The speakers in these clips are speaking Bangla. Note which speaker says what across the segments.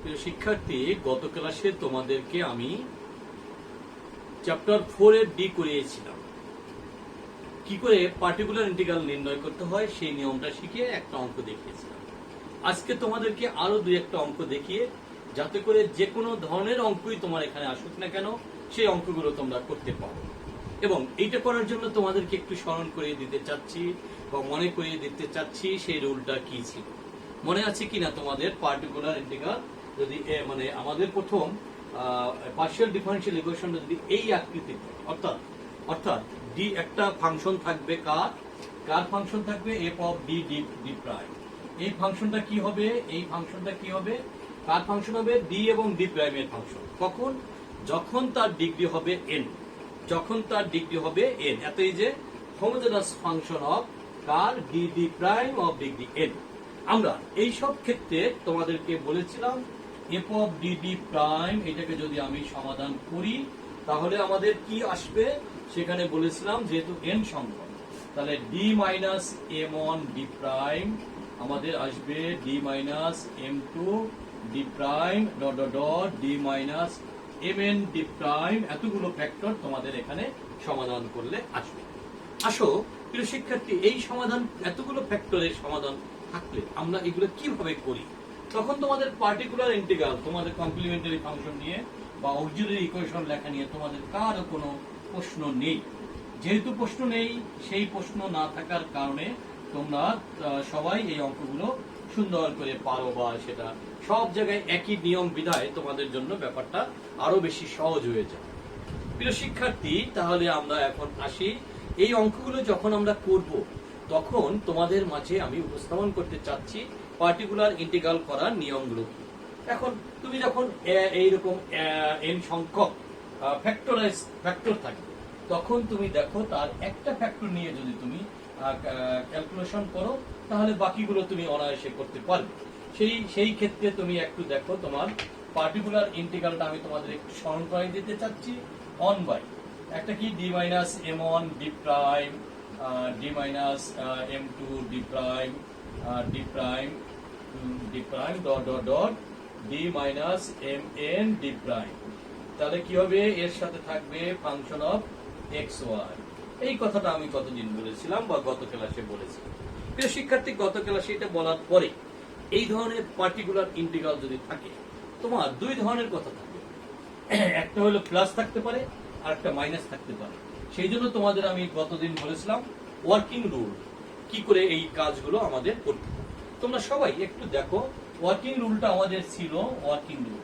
Speaker 1: প্রিয় শিক্ষার্থী, গত ক্লাসে তোমাদেরকে আমি চ্যাপ্টার 4 এর ডি করিয়েছিলাম। কি করে পার্টিকুলার ইন্টিগ্রাল নির্ণয় করতে হয় সেই নিয়মটা শিখিয়ে একটা অঙ্ক দেখিয়েছিলাম। আজকে তোমাদেরকে আরো দুই একটা অঙ্ক দেখিয়ে, যাতে করে যে কোনো ধরনের অঙ্কই তোমার এখানে আসুক না কেন সেই অঙ্কগুলো তোমরা করতে পারো। এবং এইটা করার জন্য তোমাদেরকে একটু স্মরণ করিয়ে দিতে চাচ্ছি বা মনে করিয়ে দিতে চাচ্ছি সেই রুলটা কি ছিল। মনে আছে কিনা তোমাদের? পার্টিকুলার ইন্টিগ্রাল যদি মানে আমাদের প্রথম পার্শিয়াল ডিফারেনশিয়াল ইকুয়েশন যদি এই আকৃতির, অর্থাৎ অর্থাৎ ডি একটা ফাংশন থাকবে, কার ফাংশন থাকবে? F of D D D prime. এই ফাংশনটা কি হবে? এই ফাংশনটা কি হবে? কার ফাংশন হবে? ডি এবং ডি প্রাইমের ফাংশন। কখন? যখন তার ডিগ্রি হবে এন। যখন তার ডিগ্রি হবে এন, এতই যে homogeneous function of car? D D prime of degree N. আমরা এই সব ক্ষেত্রে তোমাদেরকে বলেছিলাম F of D D prime, এটাকে যদি আমি সমাধান করি তাহলে আমাদের কি আসবে? সেখানে বলেছিলাম যেহেতু এন সংখ্যক, তাহলে D minus M one D prime আমাদের আসবে D minus M two D prime dot dot dot D minus M N D prime. এতগুলো ফ্যাক্টর তোমাদের এখানে সমাধান করলে আসবে। আসো প্রিয় শিক্ষার্থী, এই সমাধান, এতগুলো ফ্যাক্টরের সমাধান থাকলে আমরা এগুলো কিভাবে করি? তখন তোমাদের পার্টিকুলার ইন্টিগ্রাল, তোমাদের কমপ্লিমেন্টারি ফাংশন নিয়ে বা অক্সিলারি ইকুয়েশন লেখা নিয়ে তোমাদের কারো কোনো প্রশ্ন নেই। যেহেতু প্রশ্ন নেই, সেই প্রশ্ন না থাকার কারণে তোমরা সবাই এই অঙ্কগুলো সুন্দর করে পারো, বা সেটা সব জায়গায় একই নিয়ম বিধায় তোমাদের জন্য ব্যাপারটা আরো বেশি সহজ হয়ে যায়। প্রিয় শিক্ষার্থী, তাহলে আমরা এখন আসি, এই অঙ্কগুলো যখন আমরা করব তখন তোমাদের মাঝে আমি উপস্থাপন করতে চাচ্ছি পার্টিকুলার ইন্টিগ্রাল করার নিয়মগুলো। এখন তুমি যখন এইরকম এন সংখ্যক ফ্যাক্টর থাকবে, তখন তুমি দেখো তার একটা ফ্যাক্টর নিয়ে যদি তুমি ক্যালকুলেশন করো তাহলে বাকিগুলো তুমি অনায়াসে করতে পারবে। সেই ক্ষেত্রে তুমি একটু দেখো, তোমার পার্টিকুলার ইন্টিগ্রালটা আমি তোমাদের একটু স্মরণ করাই দিতে চাচ্ছি। অন বাই একটা কি D minus M one D prime D minus M two D prime D prime D prime dot dot dot D minus M N D prime. তাহলে কি হবে? এর সাথে থাকবে ফাংশন অফ এক্স ওয়াই। এই কথাটা আমি কতদিন বলেছিলাম বা গত ক্লাসে বলেছিলাম। প্রিয় শিক্ষার্থী, গত ক্লাসে এটা বলার পরে এই ধরনের পার্টিকুলার ইন্টিগ্রাল যদি থাকে, তোমার দুই ধরনের কথা থাকবে। একটা হলো প্লাস থাকতে পারে আর একটা মাইনাস থাকতে পারে। সেই জন্য তোমাদের আমি গতদিন বলেছিলাম ওয়ার্কিং রুল, কি করে এই কাজগুলো আমাদের করতে হবে। তোমরা সবাই একটু দেখো, ওয়ার্কিং রুলটা আমাদের ছিল, ওয়ার্কিং রুল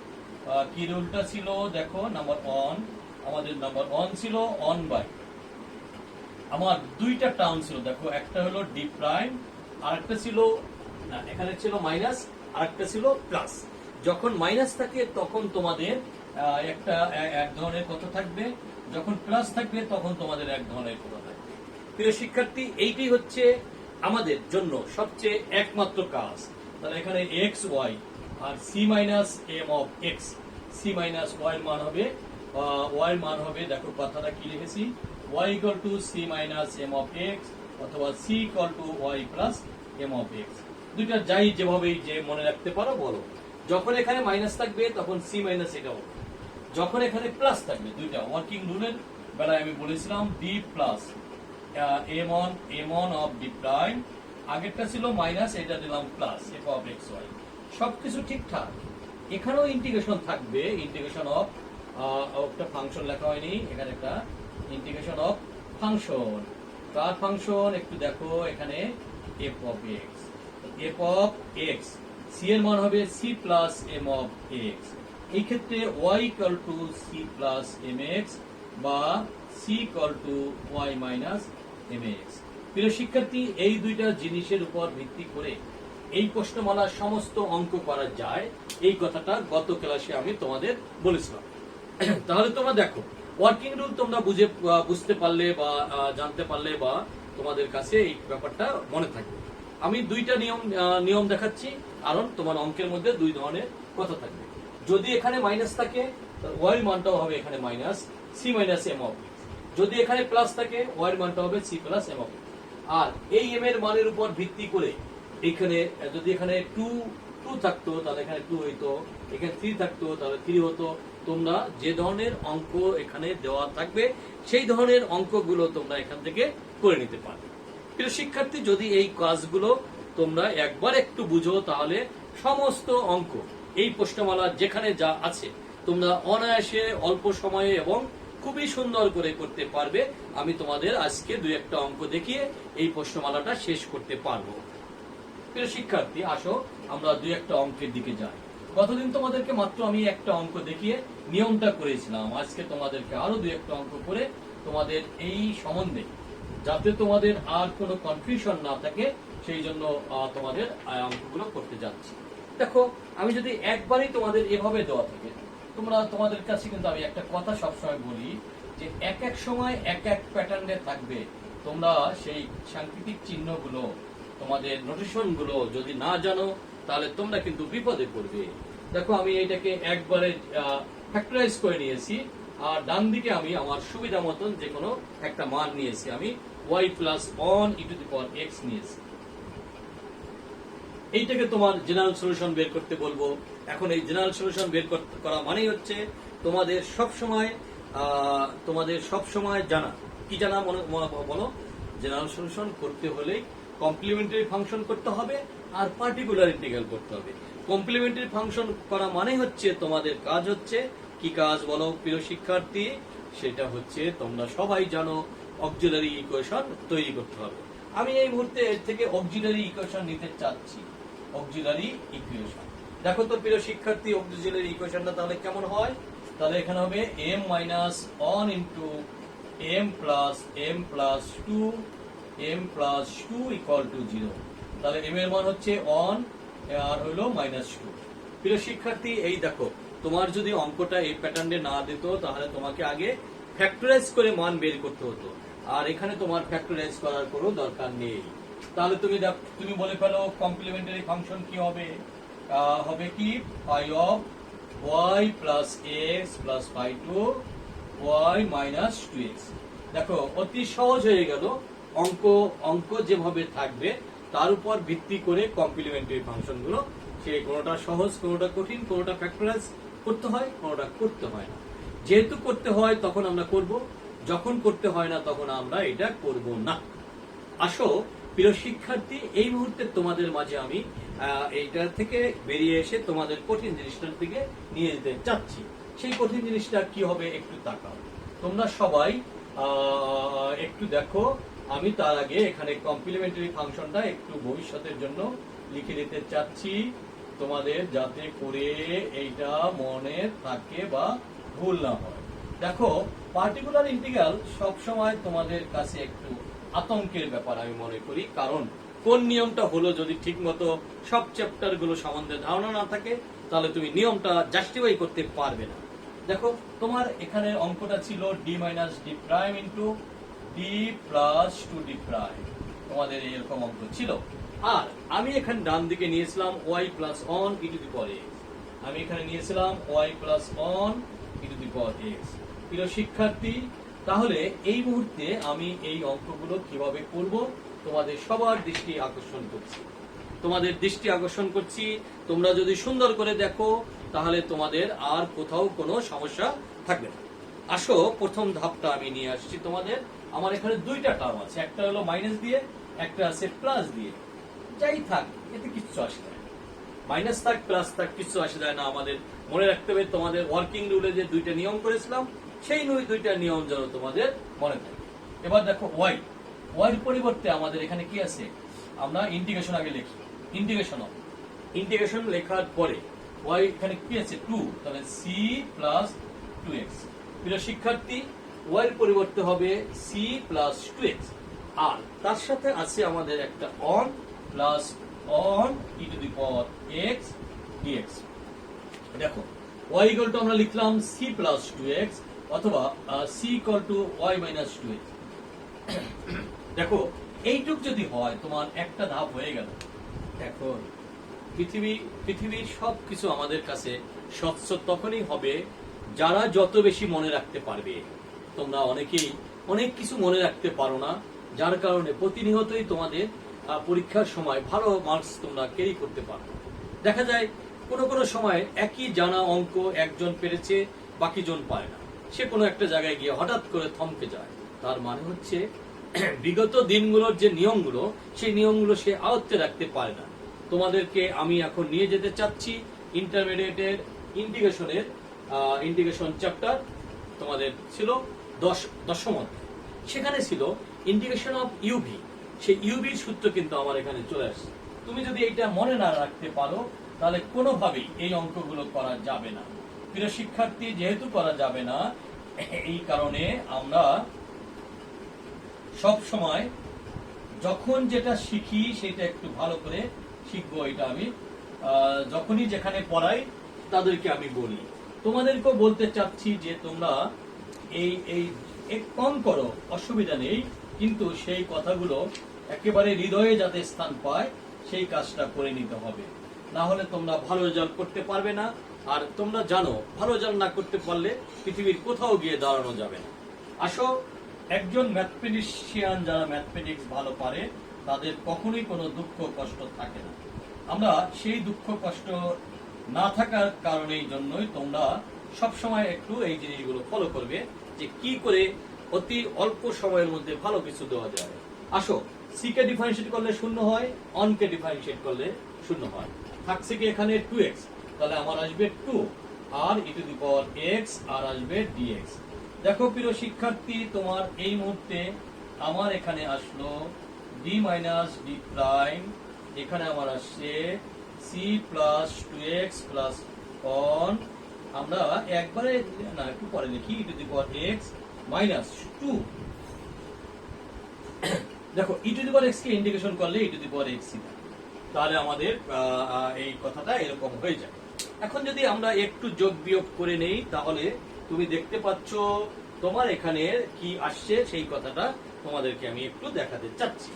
Speaker 1: কি রুলটা ছিল? দেখো, নাম্বার ওয়ান, আমাদের নাম্বার ওয়ান ছিল অন বাই, আমার দুইটা টার্ম ছিল। দেখো, একটা হলো ডি প্রাইম আর একটা ছিল, এখানে ছিল মাইনাস আর একটা ছিল প্লাস। যখন মাইনাস থাকে তখন তোমাদের একটা এক ধরনের কথা থাকবে, যখন প্লাস থাকবে তখন তোমাদের এক ধরনের কথা থাকবে। প্রিয় শিক্ষার্থী, এইটাই হচ্ছে আমাদের জন্য সবচেয়ে একমাত্র কাজ। তাহলে এখানে এক্স ওয়াই আর C minus M of X, C minus Y এর মান হবে, ওয়াই মান হবে, দেখো কথাটা কি লিখেছি, y equal to c minus m of x অথবা c equal to y plus m of x। দুইটা যাই যেভাবেই যে মনে রাখতে পারো বলো। যখন এখানে মাইনাস থাকবে তখন c মাইনাস এটা হবে, যখন এখানে প্লাস থাকবে, দুইটা ওয়ার্কিং রুলের বেলায় আমি বলেছিলাম d plus m1 of d prime, আগেরটা ছিল মাইনাস, এটা দিলাম plus f of x y। সবকিছু ঠিকঠাক। এখানেও ইন্টিগ্রেশন থাকবে, ইন্টিগ্রেশন অফ একটা ফাংশন লেখা হয়নি, এখানে একটা ইন্টিগ্রেশন অফ ফাংশন। কার ফাংশন? একটু দেখো, এখানে F of X, F of X, C এর মান হবে C plus M of X. এই ক্ষেত্রে Y equal to C plus M X বা C equal to Y minus M X. প্রিয় শিক্ষার্থী, এই দুইটা জিনিসের উপর ভিত্তি করে এই প্রশ্নমালার সমস্ত অঙ্ক করা যায়, এই কথাটা গত ক্লাসে আমি তোমাদের বলেছিলাম। তাহলে তোমরা দেখো, ওয়ার্কিং রুল তোমরা বুঝতে পারলে বা জানতে পারলে বা তোমাদের কাছে এই ব্যাপারটা মনে থাকবে। আমি দুইটা নিয়ম দেখাচ্ছি, কারণ তোমার অঙ্কের মধ্যে দুই ধরনের কথা থাকবে। যদি এখানে মাইনাস থাকে, ওয়াই মানটাও হবে এখানে minus C minus M of X. যদি এখানে প্লাস থাকে, ওয়াই মানটা হবে C plus M of X. আর এই এম এর মানের উপর ভিত্তি করে এখানে যদি এখানে টু 2 থাকতো তাহলে এখানে 2 হইতো, এখানে 3 থাকতো তাহলে 3 হতো। তোমরা যে ধরনের অঙ্ক এখানে দেওয়া থাকবে সেই ধরনের অঙ্কগুলো তোমরা এখান থেকে করে নিতে পারবে। প্রিয় শিক্ষার্থী, যদি এই কাজগুলো তোমরা একবার একটু বুঝো তাহলে সমস্ত অঙ্ক এই প্রশ্নমালা যেখানে যা আছে তোমরা অনায়াসে অল্প সময়ে এবং খুবই সুন্দর করে করতে পারবে। আমি তোমাদের আজকে 2-1টা অঙ্ক দেখিয়ে এই প্রশ্নমালাটা শেষ করতে পারবো। প্রিয় শিক্ষার্থী, আসো আমরা 2-1টা অঙ্কের দিকে যাই। গতদিন তোমাদেরকে মাত্র আমি একটা অঙ্ক দেখিয়ে নিয়মটা করেছিলাম। আজকে তোমাদেরকে আরো 2-1টা অঙ্ক করে তোমাদের এই সম্বন্ধে, যাতে তোমাদের আর কোনো কনফিউশন না থাকে, সেই জন্য তোমাদের অঙ্কগুলো করতে যাচ্ছি। দেখো, আমি যদি একবারই তোমাদের এভাবে দেওয়া থাকে, তোমাদের কাছে কিন্তু আমি একটা কথা সবসময় বলি যে এক এক সময় এক এক প্যাটার্নে থাকবে। তোমরা সেই সাংকেতিক চিহ্নগুলো, তোমাদের নোটেশন গুলো যদি না জানো তাহলে তোমরা কিন্তু বিপদে পড়বে। দেখো, আমি এইটাকে একবারে ফ্যাক্টরাইজ করে নিয়েছি, আর ডান দিকে আমি আমার সুবিধা মতন যে কোনো একটা মান নিয়েছি। আমি y plus 1 e to the power x নিয়েছি। এইটাকে তোমার জেনারেল সলিউশন বের করতে বলবো। এখন এই জেনারেল সলিউশন বের করা মানেই হচ্ছে তোমাদের সব সময় জানা কি জানা বলো, জেনারেল সলিউশন করতে হলে কমপ্লিমেন্টারি ফাংশন করতে হবে আর পার্টিকুলার ইন্টিগ্রাল করতে হবে। কমপ্লিমেন্টারি ফাংশন করা মানে হচ্ছে তোমাদের কাজ হচ্ছে কি কাজ বলো প্রিয় শিক্ষার্থী? সেটা হচ্ছে তোমরা সবাই জানো অক্সিলারি ইকুয়েশন তৈরি করতে হবে। আমি এই মুহূর্তে এর থেকে অক্সিলারি ইকুয়েশন নিতে চাচ্ছি। অক্সিলারি ইকুয়েশন দেখো তো প্রিয় শিক্ষার্থী, অক্সিলারি ইকুয়েশনটা তাহলে কেমন হয়? তাহলে এখানে হবে m minus 1 into m plus 2 equal to 0। তাহলে m এর মান হচ্ছে 1 আর হলো -2। প্রিয় শিক্ষার্থী, এই দেখো, তোমার যদি অঙ্কটা এই প্যাটার্নে না দিত তাহলে তোমাকে আগে ফ্যাক্টরাইজ করে মান বের করতে হতো, আর এখানে তোমার ফ্যাক্টরাইজ করার কোনো দরকার নেই। তাহলে তুমি বলে ফেলো কমপ্লিমেন্টারি ফাংশন কি হবে? হবে কি phi of y plus x plus phi to y minus 2x। দেখো, অতি সহজ হয়ে গেল। অঙ্ক যেভাবে থাকবে তার উপর ভিত্তি করে কমপ্লিমেন্টারি ফাংশন গুলো, সে কোনোটা সহজ, কোনোটা কঠিন, কোনোটা ফ্যাক্টরাইজ করতে হয়, কোনোটা করতে হয় না। যেহেতু করতে হয় তখন আমরা করব, যখন করতে হয় না তখন আমরা এটা করব না। আসো প্রিয় শিক্ষার্থী, এই মুহূর্তে তোমাদের মাঝে আমি এইটা থেকে বেরিয়ে এসে তোমাদের কঠিন জিনিসটার দিকে নিয়ে যেতে চাচ্ছি। সেই কঠিন জিনিসটা কি হবে একটু তাকাও। তোমরা সবাই একটু দেখো। আমি তার আগে এখানে কমপ্লিমেন্টারি ফাংশনটা একটু ভবিষ্যতের জন্য লিখে দিতে চাচ্ছি তোমাদের, যাতে করে এইটা মনে থাকে বা ভুল না হয়। দেখো, পার্টিকুলার ইন্টিগ্রাল সবসময় তোমাদের কাছে একটু আতঙ্কের ব্যাপার আমি মনে করি, কারণ কোন নিয়মটা হলো যদি ঠিক মতো সব চ্যাপ্টার গুলো সম্বন্ধে ধারণা না থাকে তাহলে তুমি নিয়মটা জাস্টিফাই করতে পারবে না। দেখো, তোমার এখানে অঙ্কটা ছিল d minus d prime into d plus 2d prime, তোমাদের এরকম অঙ্ক ছিল। আর আমি এখানে ডান দিকে নিয়েছিলাম y plus 1 e to the power x। আমি এখানে নিয়েছিলাম y plus 1 e to the power x। প্রিয় শিক্ষার্থী, তাহলে এই মুহূর্তে আমি এই অঙ্কগুলো কিভাবে করব তোমাদের সবার দৃষ্টি আকর্ষণ করছি। তোমরা যদি সুন্দর করে দেখো তাহলে তোমাদের আর কোথাও কোনো সমস্যা থাকবে না। আসো, প্রথম ধাপটা আমি নিয়ে আসছি তোমাদের। আমার এখানে 2টা টার্ম আছে, একটা হলো মাইনাস দিয়ে, একটা আছে প্লাস দিয়ে। যাই থাক, এতে কিচ্ছু আসে না, মাইনাস থাক প্লাস থাক কিচ্ছু আসে যায় না। আমাদের মনে রাখতে হবে তোমাদের ওয়ার্কিং রুলে যে 2টা নিয়ম করেছিলাম সেই 2টা নিয়ম যেন তোমাদের মনে থাকে। এবার দেখো, y এর পরিবর্তে আমাদের এখানে কি আছে? আমরা ইন্টিগ্রেশন আগে লিখি। ইন্টিগ্রেশন লেখার পরে y এখানে কি আছে? 2, তাহলে c প্লাস 2x। প্রিয় শিক্ষার্থী, y এর পরিবর্তে হবে c প্লাস 2x, আর তার সাথে আছে আমাদের একটা on plus on e to the power x dx। দেখো, y ইকুয়াল টু আমরা লিখলাম c প্লাস 2x অথবা c equal to y minus 2x। দেখো, এইটুক যদি হয় তোমার একটা ধাপ হয়ে গেল। দেখো, পৃথিবীর সবকিছু আমাদের কাছে স্বচ্ছ তখনই হবে যারা যত বেশি মনে রাখতে পারবে। তোমরা অনেকেই অনেক কিছু মনে রাখতে পারো না, যার কারণে প্রতিনিয়তই তোমাদের পরীক্ষার সময় ভালো মার্কস তোমরা ক্যারি করতে পারো। দেখা যায় কোনো কোনো সময় একই জানা অঙ্ক একজন পেরেছে বাকি জন পারে না, সে কোনো একটা জায়গায় গিয়ে হঠাৎ করে থমকে যায়। তার মানে হচ্ছে বিগত দিনগুলোর যে নিয়মগুলো, সেই নিয়মগুলো সে আয়ত্তে রাখতে পারে না। তোমাদেরকে আমি এখন নিয়ে যেতে চাচ্ছি ইন্টারমিডিয়েটের ইন্টিগ্রেশন চ্যাপ্টার, তোমাদের ছিল দশম অধ্যায়। সেখানে ছিল ইন্টিগ্রেশন অফ ইউভি। সেই ইউভির সূত্র কিন্তু আমার এখানে চলে আসছে। তুমি যদি এইটা মনে না রাখতে পারো তাহলে কোনোভাবেই এই অঙ্কগুলো করা যাবে না। প্রিয় শিক্ষার্থী, যেহেতু করা যাবে না, এই কারণে আমরা সব সময় যখন যেটা শিখি সেটা একটু ভালো করে শিখবো। এটা আমি যখনই যেখানে পড়াই তাদেরকে আমি বলি। তোমাদেরকেও বলতে চাচ্ছি যে তোমরা এই কম করো, অসুবিধা নেই, কিন্তু সেই কথাগুলো একেবারে হৃদয়ে যাতে স্থান পায় সেই কাজটা করে নিতে হবে। না হলে তোমরা ভালো রেজাল্ট করতে পারবে না। আর তোমরা জানো, ভালো রেজাল্ট না করতে পারলে পৃথিবীর কোথাও গিয়ে দাঁড়ানো যাবে না। আসো, একজন ম্যাথমেটিশিয়ান যারা ম্যাথমেটিক্স ভালো পারে তাদের কখনোই কোনো দুঃখ কষ্ট থাকে না। আমরা সেই দুঃখ কষ্ট না থাকার কারণেই জন্যই তোমরা সবসময় একটু এই জিনিসগুলো ফলো করবে যে কি করে অতি অল্প সময়ের মধ্যে ভালো কিছু দেওয়া যায়। আসো, সি কে ডিফারেন্সিয়েট করলে শূন্য হয়, অন কে ডিফারেন্সিয়েট করলে শূন্য হয়। থাকছে কি এখানে 2x, তাহলে আমার আসবে 2 আর e to the power x আর আসবে dx। দেখো প্রিয় শিক্ষার্থী, তোমার এই মুহূর্তে আমার এখানে আসলো d মাইনাস d প্রাইম, এখানে আমার আসছে c plus 2x plus on, আমরা একবারে না একটু পরে লিখি e to the power x minus 2। দেখো e to the power x কে ইন্টিগ্রেশন করলে e to the power x, তাহলে আমাদের এই কথাটা এরকম হয়ে যায়। এখন যদি আমরা একটু যোগ বিয়োগ করে নেই তাহলে তুমি দেখতে পাচ্ছ তোমার এখানে কি আসছে, সেই কথাটা তোমাদেরকে আমি একটু দেখাতে চাচ্ছি।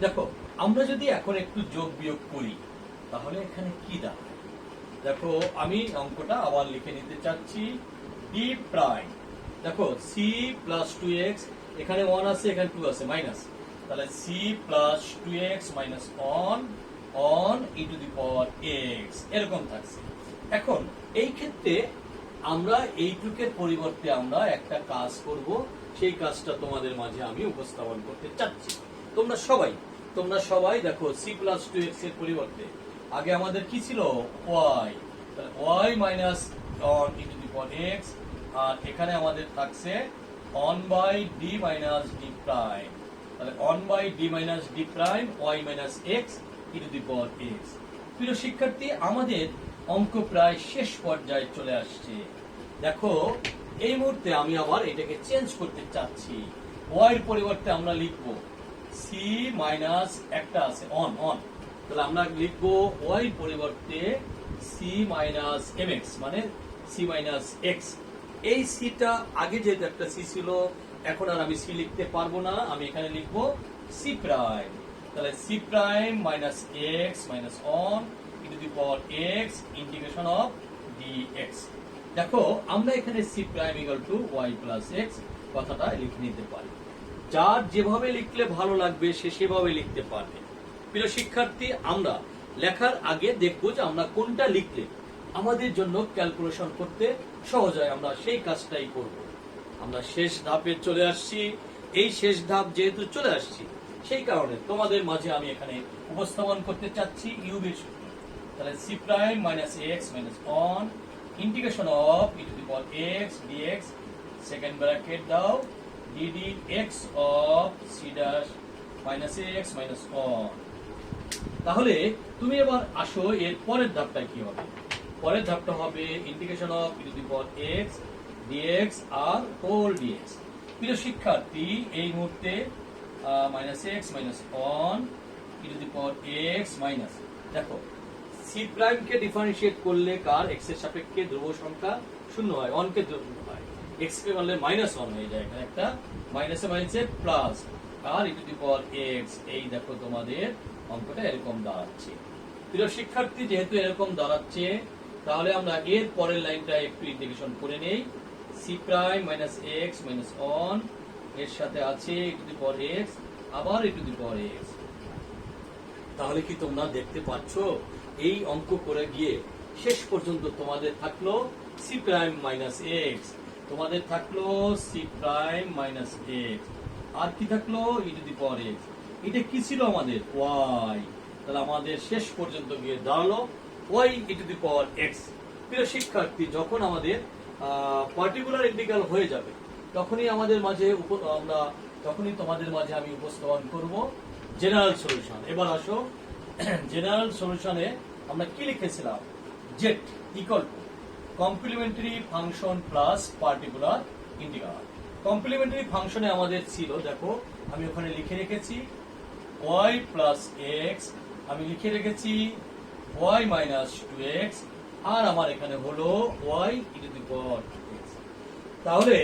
Speaker 1: দেখো, আমরা যদি এখন একটু যোগ বিয়োগ করি তাহলে এখানে কি দাঁড়ায়। দেখো, আমি অঙ্কটা আবার লিখে নিতে চাচ্ছি। d প্রাইম, দেখো c প্লাস 2x, এখানে 1 আছে এখানে 2 আছে মাইনাস, তাহলে c plus 2x minus one e to the power x এরকম থাকছে। এখন এই ক্ষেত্রে আমরা এইটুকের পরিবর্তে আমরা একটা কাজ করব, সেই কাজটা তোমাদের মাঝে আমি উপস্থাপন করতে চাচ্ছি। তোমরা সবাই দেখো c প্লাস 2x এর পরিবর্তে আগে আমাদের কি ছিল y, তাহলে y minus one e to the power x, আর এখানে আমাদের থাকছে one by d minus d prime, তাহলে one by d minus d prime y minus x e to the power x। প্রিয় শিক্ষার্থী, আমাদের অঙ্ক প্রায় শেষ পর্যায়ে চলে আসছে। দেখো, এই মুহূর্তে আমি আবার এটাকে চেঞ্জ করতে চাচ্ছি। y এর পরিবর্তে আমরা লিখব c মাইনাস একটা আছে অন, তাহলে আমরা লিখব y এর পরিবর্তে c মাইনাস mx, মানে c মাইনাস x। এই c টা আগে যেহেতু একটা c ছিল, এখন আর আমি c লিখতে পারবো না, আমি এখানে লিখব c প্রাইম, তাহলে c prime minus x minus one e to the power x integration of dx। দেখো, আমরা এখানে c prime equal to y plus x কথাটা লিখে নিতে পারি। যার যেভাবে লিখলে ভালো লাগবে সে সেভাবে লিখতে পারবে। প্রিয় শিক্ষার্থী, আমরা লেখার আগে দেখবো যে আমরা কোনটা লিখলে আমাদের জন্য ক্যালকুলেশন করতে সহজ হয়, আমরা সেই কাজটাই করব। আমরা শেষ ধাপে চলে আসছি। এই শেষ ধাপ যেহেতু চলে আসছি, সেই কারণে তোমাদের মাঝে আমি এখানে উপস্থাপন করতে চাচ্ছি ইউভির সূত্র। তাহলে c prime minus x minus on integration of e to the power x dx, second bracket দাও d dx of c dash minus x minus on. তাহলে তুমি এবার আসো, এর পরের ধাপটা কি হবে। পরের ধাপটা হবে integration of e to the power x dx আর হোল dx। প্রিয় শিক্ষার্থী, এই মুহূর্তে minus x minus one e to the power x minus, দেখো c প্রাইম কে ডিফারেন্সিয়েট করলে কার x এর সাপেক্ষে ধ্রুব সংখ্যা শূন্য হয়, অন কে শূন্য হয়, x কে করলে মাইনাস অন হয়ে যায়, এখানে একটা মাইনাসে মাইনাসে প্লাস আর e to the power x। এই দেখো তোমাদের অঙ্কটা এরকম দাঁড়াচ্ছে। প্রিয় শিক্ষার্থী, যেহেতু এরকম দাঁড়াচ্ছে তাহলে আমরা এর পরের লাইনটা একটু ইন্টিগ্রেশন করে নেই। c prime minus x minus on এর সাথে আছে e to the power x আবার e to the power x। তাহলে কি তোমরা দেখতে পাচ্ছ এই অঙ্ক করে গিয়ে শেষ পর্যন্ত তোমাদের থাকলো সি প্রাইম মাইনাস এক্স, তোমাদের থাকলো সি প্রাইম মাইনাস এক্স, আর কি থাকলো E to the power x. এটা কি ছিল আমাদের ওয়াই, তাহলে আমাদের শেষ পর্যন্ত গিয়ে দাঁড়ালো Y E to the power X. প্রিয় শিক্ষার্থী, যখন আমাদের পার্টিকুলার ইন্টিগ্রাল হয়ে যাবে তখনই আমাদের মাঝে তখনই তোমাদের মাঝে আমি উপস্থাপন করব জেনারেল সলিউশন। এবার আসো, জেনারেল সলিউশনে আমরা কি লিখেছিলাম, Z equal to complementary function plus particular integral. Complementary ফাংশনে আমাদের ছিল, দেখো আমি ওখানে লিখে রেখেছি y প্লাস এক্স, আমি লিখে রেখেছি y মাইনাস টু এক্স, আর আমার এখানে হলো y e to the power x. তাহলে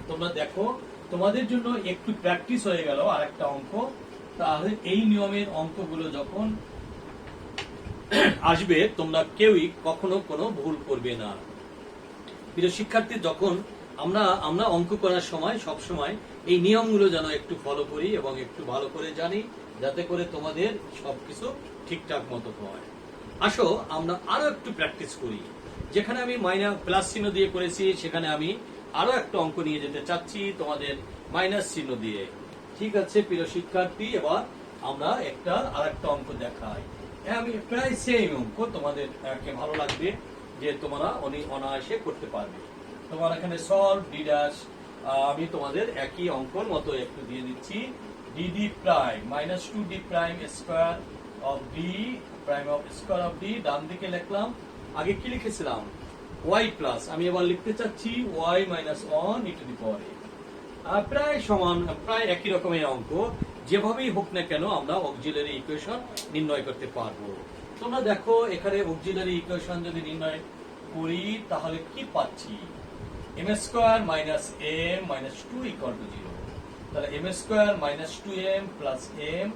Speaker 1: তোমরা দেখো, তোমাদের জন্য একটু প্র্যাকটিস হয়ে গেল আর একটা অঙ্ক। তাহলে এই নিয়মের অঙ্কগুলো যখন আসবে তোমরা কেউই কখনো কোনো ভুল করবে না। প্রিয় শিক্ষার্থী, যখন আমরা অঙ্ক করার সময় সব সময় এই নিয়মগুলো যেন একটু ফলো করি এবং একটু ভালো করে জানি, যাতে করে তোমাদের সবকিছু ঠিকঠাক মতো হয়। আসো আমরা আরো একটু প্র্যাকটিস করি। যেখানে আমি মাইনাস প্লাস চিহ্ন দিয়ে করেছি, সেখানে আমি আরো একটা অঙ্ক নিয়ে যেতে চাচ্ছি তোমাদের মাইনাস চিহ্ন দিয়ে। ঠিক আছে প্রিয় শিক্ষার্থী, এবার আমরা আর একটা অঙ্ক দেখাই। আমি প্রায় সেম অঙ্ক, তোমাদের ভালো লাগবে যে তোমরা অনায়াসে করতে পারবে। তোমার এখানে সলভ ডি ড্যাশ, আমি তোমাদের একই অঙ্কর মতো একটু দিয়ে দিচ্ছি। D prime minus two D prime square of D prime of square of D, ডান দিকে লিখলাম। আগে কি লিখেছিলাম ওয়াই প্লাস, আমি এবার লিখতে চাচ্ছি Y minus one E to the power X. প্রায় সমান, প্রায় একই রকমের অঙ্ক। যেভাবেই হোক না কেন আমরা অক্সিলারি ইকুয়েশন নির্ণয় করতে পারবো। তোমরা দেখো এখানে অক্সিলারি ইকুয়েশন যদি নির্ণয় করি তাহলে কি পাচ্ছি, M square minus M minus two equal to zero. তাহলে M square minus two M plus M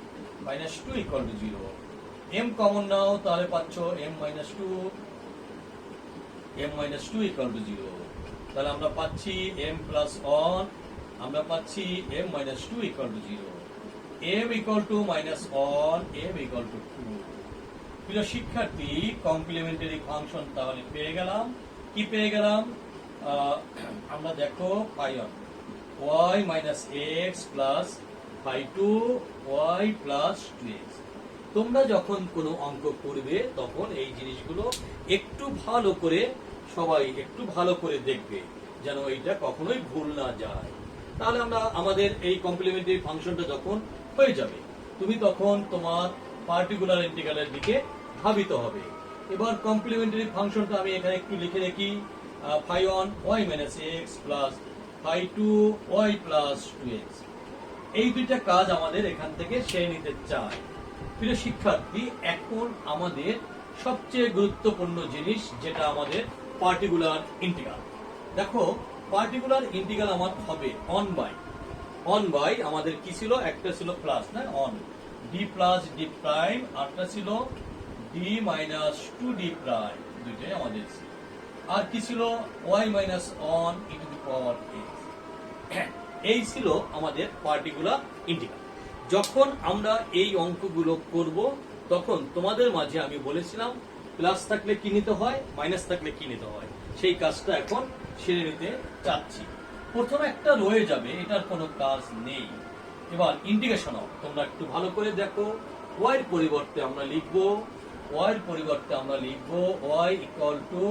Speaker 1: minus two equal to zero. M common নাও, তাহলে পাচ্ছ M minus two equal to zero. তাহলে আমরা পাচ্ছি এম প্লাস ওয়ান, আমরা পাচ্ছি M minus two equal to zero. M equal to minus one, M equal to two. প্রিয় শিক্ষার্থী, কমপ্লিমেন্টারি ফাংশন তাহলে পেয়ে গেলাম। কি পেয়ে গেলাম, আমরা দেখো পাইলাম y minus X plus phi two Y plus two X. তোমরা যখন কোনো অঙ্ক করবে তখন এই জিনিসগুলো একটু ভালো করে, সবাই একটু ভালো করে দেখবে যেন এইটা কখনোই ভুল না যায়। তাহলে আমাদের এই কমপ্লিমেন্টারি ফাংশনটা যখন হয়ে যাবে, তুমি তখন তোমার পার্টিকুলার ইন্টিগ্রালের দিকে ধাবিত হবে। এবার কমপ্লিমেন্টারি ফাংশনটা আমি এখানে একটু লিখে রাখি, phi one Y minus X plus phi two Y plus two X. এই দুইটা কাজ আমাদের এখান থেকে সেরে নিতে চাই। প্রিয় শিক্ষার্থী, এখন আমাদের সবচেয়ে গুরুত্বপূর্ণ জিনিস, যেটা আমাদের পার্টিকুলার ইন্টিগ্রাল। দেখো পার্টিকুলার ইন্টিগ্রাল আমার হবে অন বাই আমাদের কি ছিল, একটা ছিল প্লাস না one D plus D prime, আরটা ছিল D minus two D prime, দুইটাই আমাদের ছিল। আর কি ছিল Y minus one E to the power X. এই ছিল আমাদের পার্টিকুলার ইন্টিগ্রাল। যখন আমরা এই অঙ্কগুলো করব তখন তোমাদের মাঝে আমি বলেছিলাম প্লাস থাকলে কি নিতে হয়, মাইনাস থাকলে কি নিতে হয়, সেই কাজটা এখন সেরে নিতে চাচ্ছি। প্রথমে একটা রয়ে যাবে, এটার কোনো কাজ নেই। এবার ইন্টিগ্রেশন অফ, তোমরা একটু ভালো করে দেখো, ওয়াই এর পরিবর্তে আমরা লিখবো Y equal to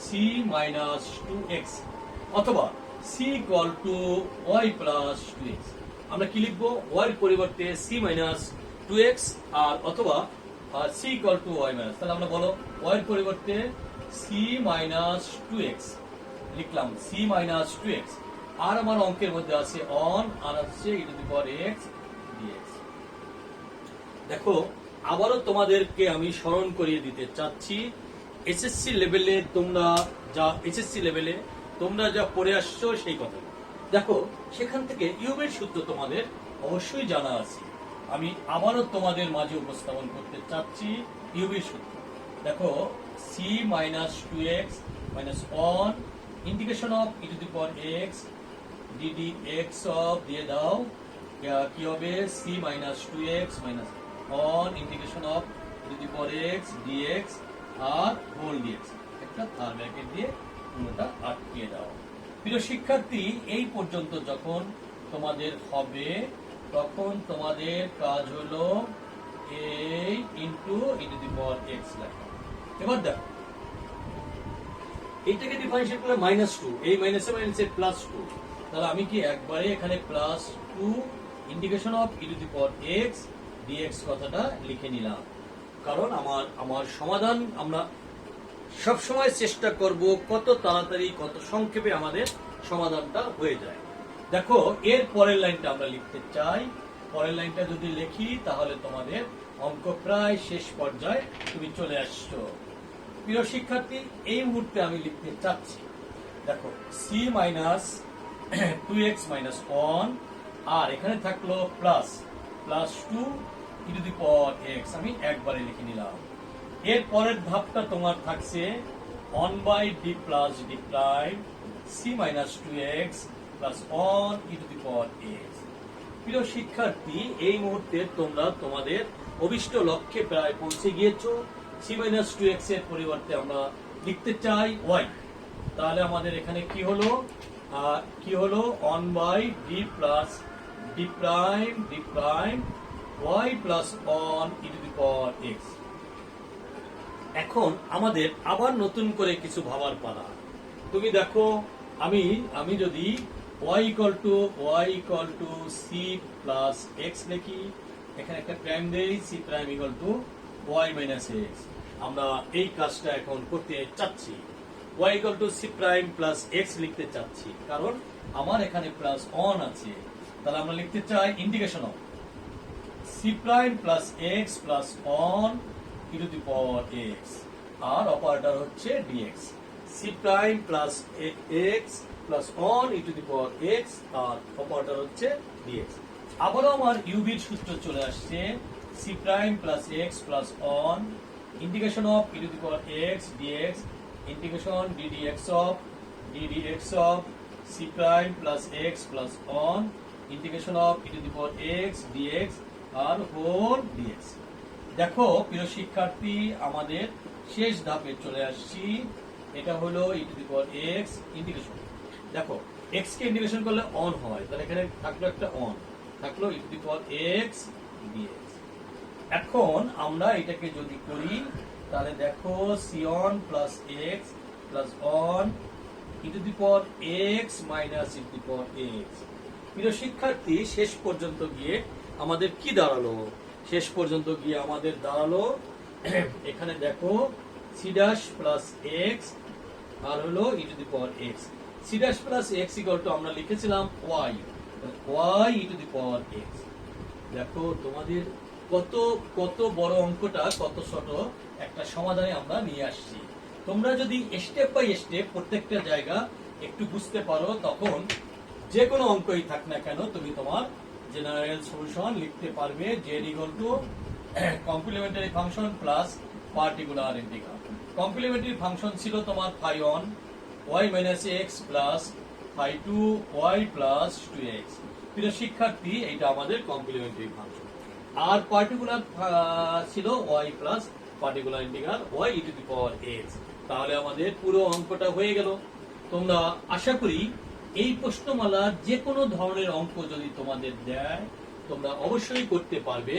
Speaker 1: C minus two X, অথবা C equal to Y plus two X. আমরা কি লিখবো, ওয়াই এর পরিবর্তে সি মাইনাস টু এক্স, আর অথবা C equal to Y minus. তাহলে আমরা বলো ওয়াই এর পরিবর্তে সি মাইনাস টু এক্স লিখলাম, সি মাইনাস টু এক্স। আর আমার অঙ্কের মধ্যে আছে অন, আর আছে E to the power X DX. দেখো আবারও তোমাদেরকে আমি স্মরণ করিয়ে দিতে চাচ্ছি, এসএসসি লেভেলে তোমরা যা পড়ে আসছো সেই কথা। দেখো সেখান থেকে ইউবের সূত্র তোমাদের অবশ্যই জানা আছে, আমি আবারও তোমাদের মাঝে উপস্থাপন করতে চাচ্ছি ইউবের সূত্র। দেখো C minus two x minus on integration of E to the power x DD x of দিয়ে দাও, কি হবে C minus two x minus on integration of E to the power X dx R whole dx, একটা থার্ড ব্র্যাকেট দিয়ে পুরোটা আটকে দাও। প্রিয় শিক্ষার্থী, এই পর্যন্ত যখন তোমাদের হবে তখন তোমাদের কাজ হলো এই into E to the power x লেখা। এবার দেখো এইটাকে ডিফারেন্সিয়েট করলে -2, এই মাইনাসে মাইনাসে +2, তাহলে আমি কি একবারে এখানে +2 integration of E to the power X DX কথাটা লিখে নিলাম। কারণ আমার সমাধান আমরা সব সময় চেষ্টা করব কত তাড়াতাড়ি কত সংক্ষেপে আমাদের সমাধানটা হয়ে যায়। দেখো এর পরের লাইনটা আমরা লিখতে চাই। পরের লাইনটা যদি লিখি তাহলে তোমাদের অঙ্ক প্রায় শেষ পর্যায়ে তুমি চলে আসছো। প্রিয় শিক্ষার্থী, এই মুহূর্তে আমি লিখতে চাচ্ছি, দেখো সি মাইনাস 2x মাইনাস 1 আর এখানে থাকলো +2 ই টু দি পাওয়ার এক্স, আমি একবারে লিখে নিলাম। এর পরের ধাপটা তোমার থাকছে 1/d plus d prime C minus 2x plus 1 E to the power X. প্রিয় শিক্ষার্থী, এই মুহূর্তে তোমরা তোমাদের অভিষ্ট লক্ষ্যে প্রায় পৌঁছে গিয়েছো। সি মাইনাস 2x এর পরিবর্তে আমরা লিখতে চাই y, তাহলে আমাদের এখানে কি হলো 1/d plus d prime y plus 1 E to the power x। এখন আমাদের আবার নতুন করে কিছু ভাবার পালা। তুমি দেখো আমি যদি y equal to c plus x লিখি, এখানে একটা প্রাইম দেই, c prime equal to y minus x। আমরা এই কাজটা এখন করতে চাচ্ছি, y equal to c prime plus x লিখতে চাচ্ছি, কারণ আমার এখানে প্লাস 1 আছে। তাহলে আমরা লিখতে চাই integration of c prime plus x plus 1 E to the power x, আর অপারেটর হচ্ছে dx। c prime plus x plus 1 E to the power x আর অপারেটর হচ্ছে dx। আবারও আমার ইউবির সূত্র চলে আসছে, c prime plus x plus 1 integration of E to the power x dx integration ddx of c prime plus x plus 1 integration of E to the power x dx আর হোল dx। দেখো প্রিয় শিক্ষার্থী, আমাদের শেষ ধাপে চলে আসছি। এটা হলো ই to the power x integration. দেখো x কে ইন্টিগ্রেশন করলে অন হয়, তাহলে এখানে থাকলো একটা অন, থাকলো E to the power x dx। এখন আমরা এটাকে যদি করি তাহলে দেখো c1 plus x plus 1 E to the power x minus E to the power x। প্রিয় শিক্ষার্থী, শেষ পর্যন্ত গিয়ে আমাদের কি দাঁড়ালো? শেষ পর্যন্ত গিয়ে আমাদের দাঁড়ালো এখানে দেখো c ড্যাশ প্লাস x আর হলো ই to the power x। c dash plus x equal to আমরা লিখেছিলাম y e to the power x। দেখো তোমাদের কত বড় অঙ্কটা কত ছোট একটা সমাধানে আমরা নিয়ে আসছি। তোমরা যদি স্টেপ বাই স্টেপ প্রত্যেকটা জায়গা একটু বুঝতে পারো, তখন যে কোনো অঙ্কই থাক না কেন তুমি তোমার জেনারেল সলিউশন লিখতে পারবে। z equal to complementary function plus particular integral. Complementary function ছিল তোমার φ1 y minus x plus φ2 y plus 2x। প্রিয় শিক্ষার্থী, এটা আমাদের কমপ্লিমেন্টারি ফাংশন। আর পার্টিকুলার ছিল y plus particular integral y e to the power x। তাহলে আমাদের পুরো অঙ্কটা হয়ে গেল। তোমরা আশা করি এই প্রশ্নমালার যে কোনো ধরনের অঙ্ক যদি তোমাদের দেয় তোমরা অবশ্যই করতে পারবে।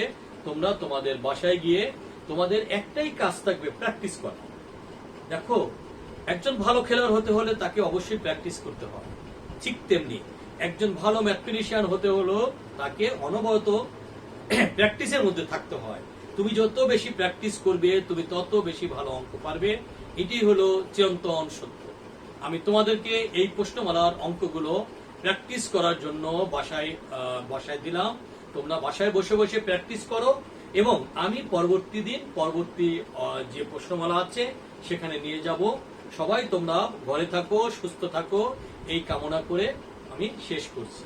Speaker 1: তোমরা তোমাদের বাসায় গিয়ে তোমাদের একটাই কাজ থাকবে, প্র্যাকটিস করা। দেখো একজন ভালো খেলোয়াড় হতে হলে তাকে অবশ্যই প্র্যাকটিস করতে হয়, ঠিক তেমনি একজন ভালো ম্যাথমেটিশিয়ান হতে হলো তাকে অনবরত প্র্যাকটিসের মধ্যে থাকতে হয়। তুমি যত বেশি প্র্যাকটিস করবে তুমি তত বেশি ভালো অঙ্ক পারবে। এটি হলো চিরন্তন সত্য। আমি তোমাদেরকে এই প্রশ্নমালার অঙ্কগুলো প্র্যাকটিস করার জন্য বাসায় দিলাম। তোমরা বাসায় বসে বসে প্র্যাকটিস করো এবং আমি পরবর্তী যে প্রশ্নমালা আছে সেখানে নিয়ে যাব। সবাই তোমরা ঘরে থাকো, সুস্থ থাকো, এই কামনা করে আমি শেষ করছি।